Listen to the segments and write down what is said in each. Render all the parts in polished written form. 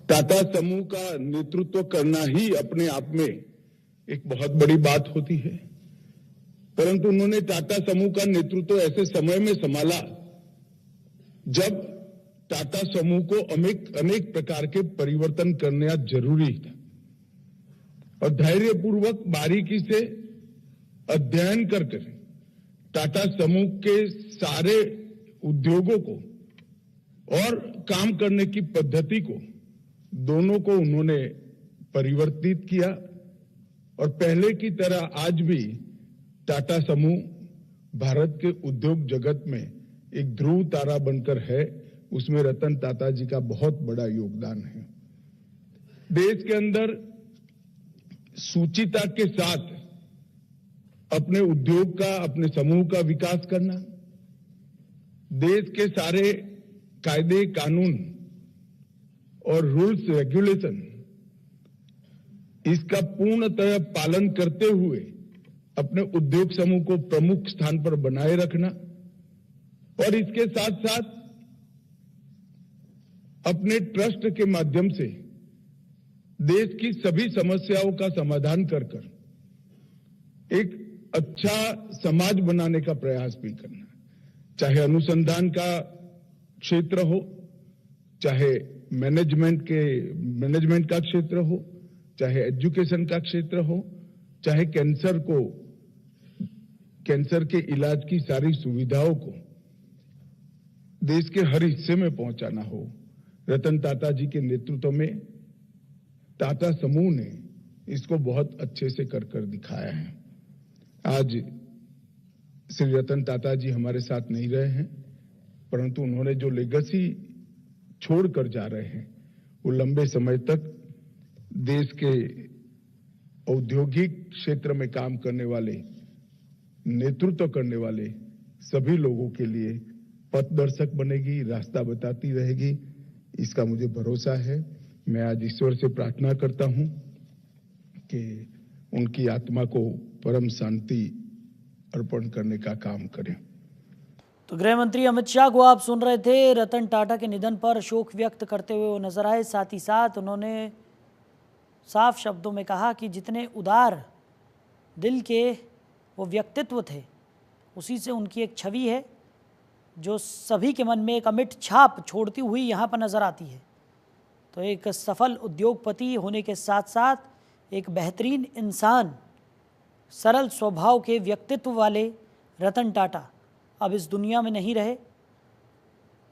टाटा समूह का नेतृत्व करना ही अपने आप में एक बहुत बड़ी बात होती है, परंतु उन्होंने टाटा समूह का नेतृत्व ऐसे समय में संभाला जब टाटा समूह को अनेक प्रकार के परिवर्तन करना जरूरी था और धैर्यपूर्वक बारीकी से अध्ययन करके टाटा समूह के सारे उद्योगों को और काम करने की पद्धति को दोनों को उन्होंने परिवर्तित किया और पहले की तरह आज भी टाटा समूह भारत के उद्योग जगत में एक ध्रुव तारा बनकर है। उसमें रतन टाटा जी का बहुत बड़ा योगदान है। देश के अंदर सूचिता के साथ अपने उद्योग का, अपने समूह का विकास करना, देश के सारे कायदे कानून और रूल्स रेगुलेशन इसका पूर्णतः पालन करते हुए अपने उद्योग समूह को प्रमुख स्थान पर बनाए रखना और इसके साथ साथ अपने ट्रस्ट के माध्यम से देश की सभी समस्याओं का समाधान कर एक अच्छा समाज बनाने का प्रयास भी करना, चाहे अनुसंधान का क्षेत्र हो, चाहे मैनेजमेंट का क्षेत्र हो, चाहे एजुकेशन का क्षेत्र हो, चाहे कैंसर के इलाज की सारी सुविधाओं को देश के हर हिस्से में पहुंचाना हो। रतन टाटा जी के नेतृत्व में टाटा समूह ने इसको बहुत अच्छे से कर दिखाया है। आज श्री रतन टाटा जी हमारे साथ नहीं रहे हैं, परंतु उन्होंने जो लेगेसी छोड़कर जा रहे हैं वो लंबे समय तक देश के औद्योगिक क्षेत्र में काम करने वाले, नेतृत्व करने वाले सभी लोगों के लिए पथदर्शक बनेगी, रास्ता बताती रहेगी, इसका मुझे भरोसा है। मैं आज ईश्वर से प्रार्थना करता हूं कि उनकी आत्मा को परम शांति अर्पण करने का काम करें। तो गृह मंत्री अमित शाह को आप सुन रहे थे। रतन टाटा के निधन पर शोक व्यक्त करते हुए वो नजर आए। साथ ही साथ उन्होंने साफ शब्दों में कहा कि जितने उदार दिल के वो व्यक्तित्व थे, उसी से उनकी एक छवि है जो सभी के मन में एक अमिट छाप छोड़ती हुई यहाँ पर नज़र आती है। तो एक सफल उद्योगपति होने के साथ साथ एक बेहतरीन इंसान, सरल स्वभाव के व्यक्तित्व वाले रतन टाटा अब इस दुनिया में नहीं रहे।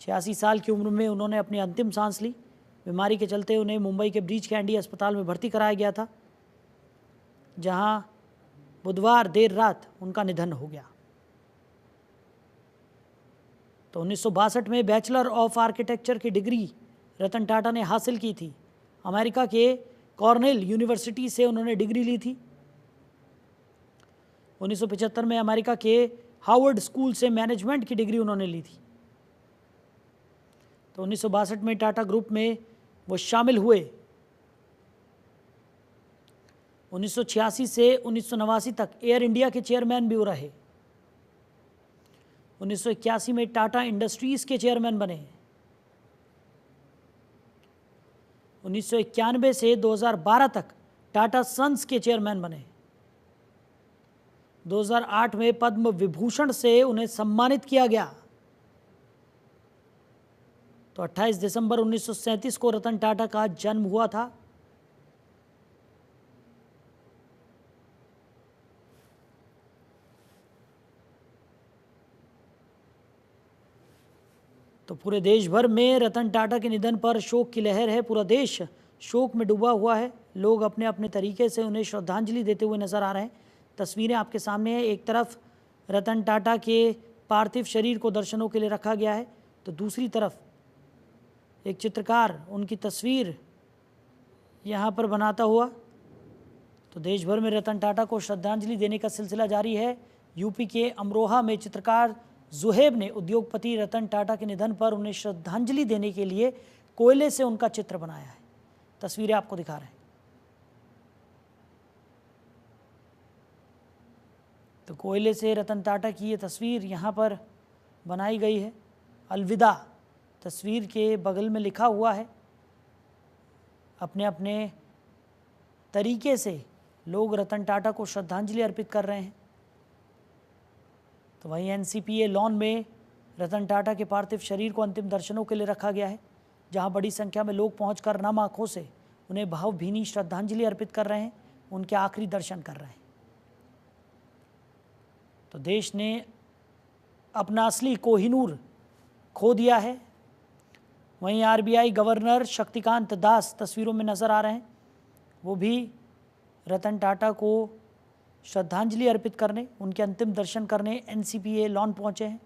86 साल की उम्र में उन्होंने अपनी अंतिम सांस ली। बीमारी के चलते उन्हें मुंबई के ब्रीच कैंडी अस्पताल में भर्ती कराया गया था, जहां बुधवार देर रात उनका निधन हो गया। तो 1962 में बैचलर ऑफ आर्किटेक्चर की डिग्री रतन टाटा ने हासिल की थी। अमेरिका के कॉर्नेल यूनिवर्सिटी से उन्होंने डिग्री ली थी। 1975 में अमेरिका के हार्वर्ड स्कूल से मैनेजमेंट की डिग्री उन्होंने ली थी। तो 1962 में टाटा ग्रुप में वो शामिल हुए। 1986 से 1989 तक एयर इंडिया के चेयरमैन भी वो रहे। 1981 में टाटा इंडस्ट्रीज के चेयरमैन बने। 1991 से 2012 तक टाटा सन्स के चेयरमैन बने। 2008 में पद्म विभूषण से उन्हें सम्मानित किया गया। तो 28 दिसंबर 1937 को रतन टाटा का जन्म हुआ था। तो पूरे देश भर में रतन टाटा के निधन पर शोक की लहर है। पूरा देश शोक में डूबा हुआ है। लोग अपने अपने तरीके से उन्हें श्रद्धांजलि देते हुए नजर आ रहे हैं। तस्वीरें आपके सामने हैं। एक तरफ रतन टाटा के पार्थिव शरीर को दर्शनों के लिए रखा गया है, तो दूसरी तरफ एक चित्रकार उनकी तस्वीर यहाँ पर बनाता हुआ। तो देश भर में रतन टाटा को श्रद्धांजलि देने का सिलसिला जारी है। यूपी के अमरोहा में चित्रकार जुहेब ने उद्योगपति रतन टाटा के निधन पर उन्हें श्रद्धांजलि देने के लिए कोयले से उनका चित्र बनाया है। तस्वीरें आपको दिखा रहे हैं। तो कोयले से रतन टाटा की ये तस्वीर यहाँ पर बनाई गई है। अलविदा तस्वीर के बगल में लिखा हुआ है अपने अपने तरीके से लोग रतन टाटा को श्रद्धांजलि अर्पित कर रहे हैं। तो वहीं एनसीपीए लॉन में रतन टाटा के पार्थिव शरीर को अंतिम दर्शनों के लिए रखा गया है, जहां बड़ी संख्या में लोग पहुंचकर नम आंखों से उन्हें भावभीनी श्रद्धांजलि अर्पित कर रहे हैं, उनके आखिरी दर्शन कर रहे हैं। तो देश ने अपना असली कोहिनूर खो दिया है। वहीं आरबीआई गवर्नर शक्तिकांत दास तस्वीरों में नजर आ रहे हैं, वो भी रतन टाटा को श्रद्धांजलि अर्पित करने, उनके अंतिम दर्शन करने एनसीपीए लॉन पहुंचे हैं।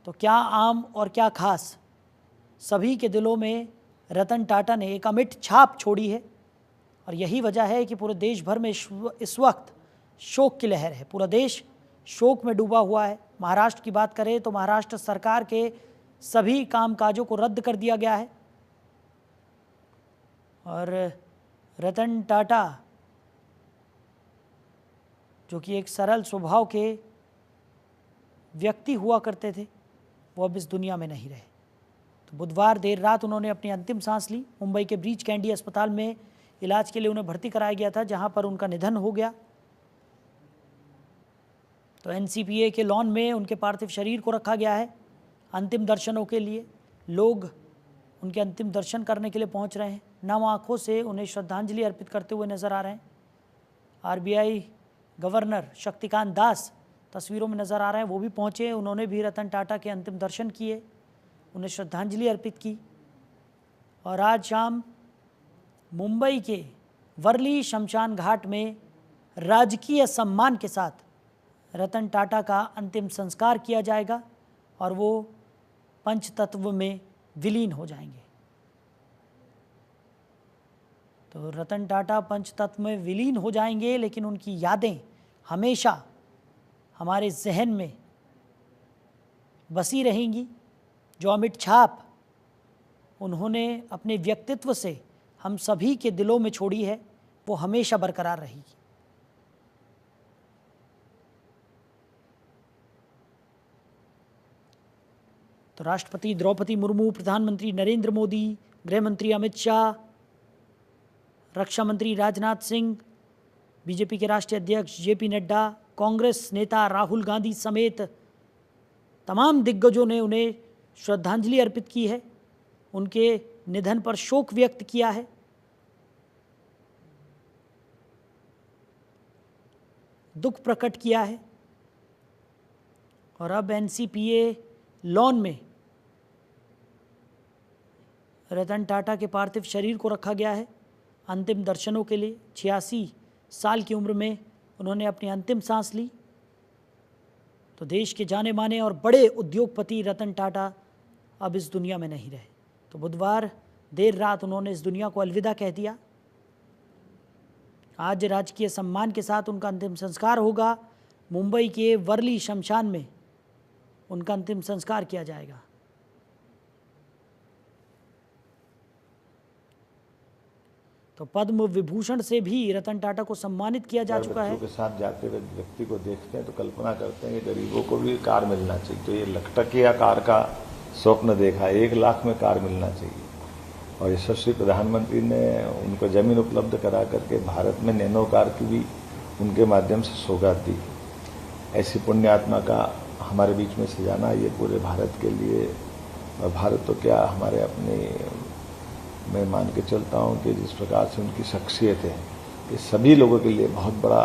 तो क्या आम और क्या खास, सभी के दिलों में रतन टाटा ने एक अमिट छाप छोड़ी है और यही वजह है कि पूरे देश भर में इस वक्त शोक की लहर है। पूरा देश शोक में डूबा हुआ है। महाराष्ट्र की बात करें तो महाराष्ट्र सरकार के सभी कामकाजों को रद्द कर दिया गया है और रतन टाटा जो कि एक सरल स्वभाव के व्यक्ति हुआ करते थे, वो अब इस दुनिया में नहीं रहे। तो बुधवार देर रात उन्होंने अपनी अंतिम सांस ली। मुंबई के ब्रीच कैंडी अस्पताल में इलाज के लिए उन्हें भर्ती कराया गया था, जहां पर उनका निधन हो गया। तो एनसीपीए के लॉन में उनके पार्थिव शरीर को रखा गया है अंतिम दर्शनों के लिए। लोग उनके अंतिम दर्शन करने के लिए पहुंच रहे हैं, नम आंखों से उन्हें श्रद्धांजलि अर्पित करते हुए नजर आ रहे हैं। आरबीआई गवर्नर शक्तिकांत दास तस्वीरों में नजर आ रहे हैं, वो भी पहुंचे। उन्होंने भी रतन टाटा के अंतिम दर्शन किए, उन्हें श्रद्धांजलि अर्पित की। और आज शाम मुंबई के वर्ली शमशान घाट में राजकीय सम्मान के साथ रतन टाटा का अंतिम संस्कार किया जाएगा और वो पंचतत्व में विलीन हो जाएंगे। तो रतन टाटा पंचतत्व में विलीन हो जाएंगे, लेकिन उनकी यादें हमेशा हमारे जहन में बसी रहेंगी। जो अमिट छाप उन्होंने अपने व्यक्तित्व से हम सभी के दिलों में छोड़ी है, वो हमेशा बरकरार रहेगी। तो राष्ट्रपति द्रौपदी मुर्मू, प्रधानमंत्री नरेंद्र मोदी, गृह मंत्री अमित शाह, रक्षा मंत्री राजनाथ सिंह, बीजेपी के राष्ट्रीय अध्यक्ष जेपी नड्डा, कांग्रेस नेता राहुल गांधी समेत तमाम दिग्गजों ने उन्हें श्रद्धांजलि अर्पित की है, उनके निधन पर शोक व्यक्त किया है। दुख प्रकट किया है और अब एनसीपीए लॉन में रतन टाटा के पार्थिव शरीर को रखा गया है अंतिम दर्शनों के लिए। 86 साल की उम्र में उन्होंने अपनी अंतिम सांस ली। तो देश के जाने माने और बड़े उद्योगपति रतन टाटा अब इस दुनिया में नहीं रहे। तो बुधवार देर रात उन्होंने इस दुनिया को अलविदा कह दिया। आज राजकीय सम्मान के साथ उनका अंतिम संस्कार होगा। मुंबई के वर्ली शमशान में उनका अंतिम संस्कार किया जाएगा। तो पद्म विभूषण से भी रतन टाटा को सम्मानित किया जा चुका है। के साथ जाते हुए व्यक्ति को देखते हैं तो कल्पना करते हैं कि गरीबों को भी कार मिलना चाहिए। तो ये लखटकिया कार का स्वप्न देखा, 1 लाख में कार मिलना चाहिए। और यशस्वी प्रधानमंत्री ने उनको जमीन उपलब्ध करा करके भारत में नैनो कार की भी उनके माध्यम से सौगात दी। ऐसी पुण्य आत्मा का हमारे बीच में सजाना ये पूरे भारत के लिए, और भारत तो क्या हमारे अपने, मैं मान के चलता हूँ कि जिस प्रकार से उनकी शख्सियत है, ये सभी लोगों के लिए बहुत बड़ा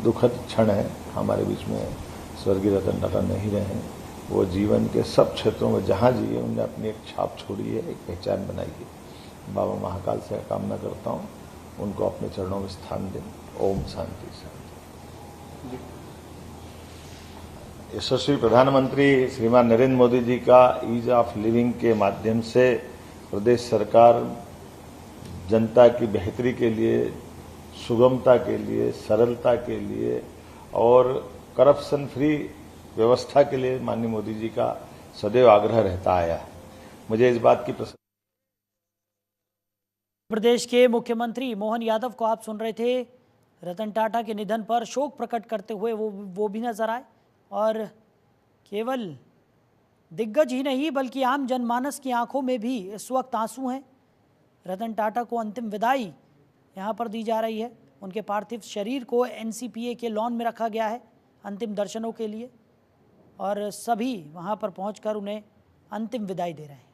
दुखद क्षण है। हमारे बीच में स्वर्गीय रतन टाटा नहीं रहे हैं। वो जीवन के सब क्षेत्रों में जहाँ जिए उन्होंने अपनी एक छाप छोड़ी है, एक पहचान बनाई है। बाबा महाकाल से कामना करता हूँ उनको अपने चरणों में स्थान दें। ओम शांति शांति। यशस्वी प्रधानमंत्री श्रीमान नरेंद्र मोदी जी का ईज ऑफ लिविंग के माध्यम से प्रदेश सरकार जनता की बेहतरी के लिए, सुगमता के लिए, सरलता के लिए और करप्शन फ्री व्यवस्था के लिए माननीय मोदी जी का सदैव आग्रह रहता आया है। मुझे इस बात की प्रदेश के मुख्यमंत्री मोहन यादव को आप सुन रहे थे। रतन टाटा के निधन पर शोक प्रकट करते हुए वो भी नजर आए और केवल दिग्गज ही नहीं बल्कि आम जनमानस की आंखों में भी इस वक्त आंसू हैं। रतन टाटा को अंतिम विदाई यहाँ पर दी जा रही है। उनके पार्थिव शरीर को एनसीपीए के लॉन में रखा गया है अंतिम दर्शनों के लिए और सभी वहाँ पर पहुँचकर उन्हें अंतिम विदाई दे रहे हैं।